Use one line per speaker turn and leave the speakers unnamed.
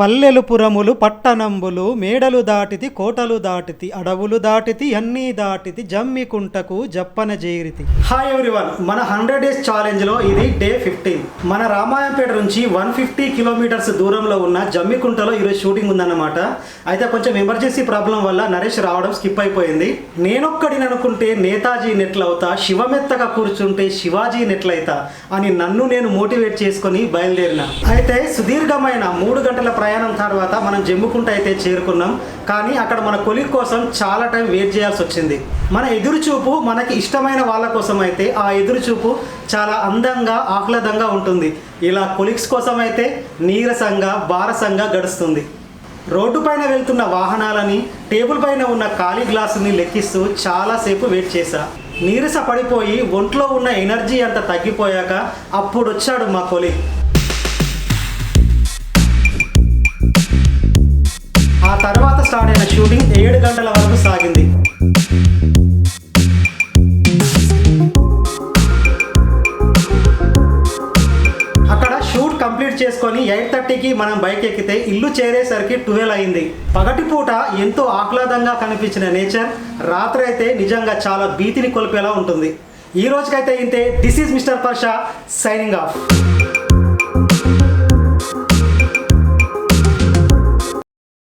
పల్లెలు పురములు పట్టణంబులు మేడలు దాటితి కోటలు దాటితి అడవులు దాటితి అన్నీ దాటితి జమ్మికుంటకు జప్పన చేరితి. హాయ్ ఎవ్రీవన్, మన 100 డేస్ ఛాలెంజ్లో ఇది డే 15. మన రామాయంపేట నుంచి 150 కిలోమీటర్స్ దూరంలో ఉన్న జమ్మికుంటలో ఈరోజు షూటింగ్ ఉందన్నమాట. అయితే కొంచెం ఎమర్జెన్సీ ప్రాబ్లం వల్ల నరేష్ రావడం స్కిప్ అయిపోయింది. నేనొక్కడిని అనుకుంటే నేతాజీ నెట్లవుతా, శివమెత్తగా కూర్చుంటే శివాజీ నెట్లయితా అని నన్ను నేను మోటివేట్ చేసుకొని బయలుదేరిన. అయితే సుదీర్ఘమైన 3 గంటల ప్రయాణం తర్వాత మనం జమ్మికుంట అయితే చేరుకున్నాం. కానీ అక్కడ మన కొలీగ్ కోసం చాలా టైం వెయిట్ చేయాల్సి వచ్చింది. మన ఎదురుచూపు మనకి ఇష్టమైన వాళ్ళ కోసం అయితే ఆ ఎదురుచూపు చాలా అందంగా ఆహ్లాదంగా ఉంటుంది. ఇలా కొలీగ్స్ కోసం అయితే నీరసంగా భారసంగా గడుస్తుంది. రోడ్డు పైన వెళ్తున్న వాహనాలని, టేబుల్ పైన ఉన్న ఖాళీ గ్లాసుని లెక్కిస్తూ చాలాసేపు వెయిట్ చేశా. నీరస పడిపోయి ఒంట్లో ఉన్న ఎనర్జీ అంతా తగ్గిపోయాక అప్పుడు వచ్చాడు మా కొలీగ్. ఆ తర్వాత స్టార్ట్ అయిన షూటింగ్ 7 గంటల వరకు సాగింది. అక్కడ షూట్ కంప్లీట్ చేసుకొని 8:30కి మనం బైక్ ఎక్కితే ఇల్లు చేరేసరికి 12 అయింది. పగటిపూట ఎంతో ఆహ్లాదంగా కనిపించిన నేచర్ రాత్రి అయితే నిజంగా చాలా భీతిని కొలిపేలా ఉంటుంది. ఈ రోజుకైతే ఇంతే. This is mister పర్షా signing off.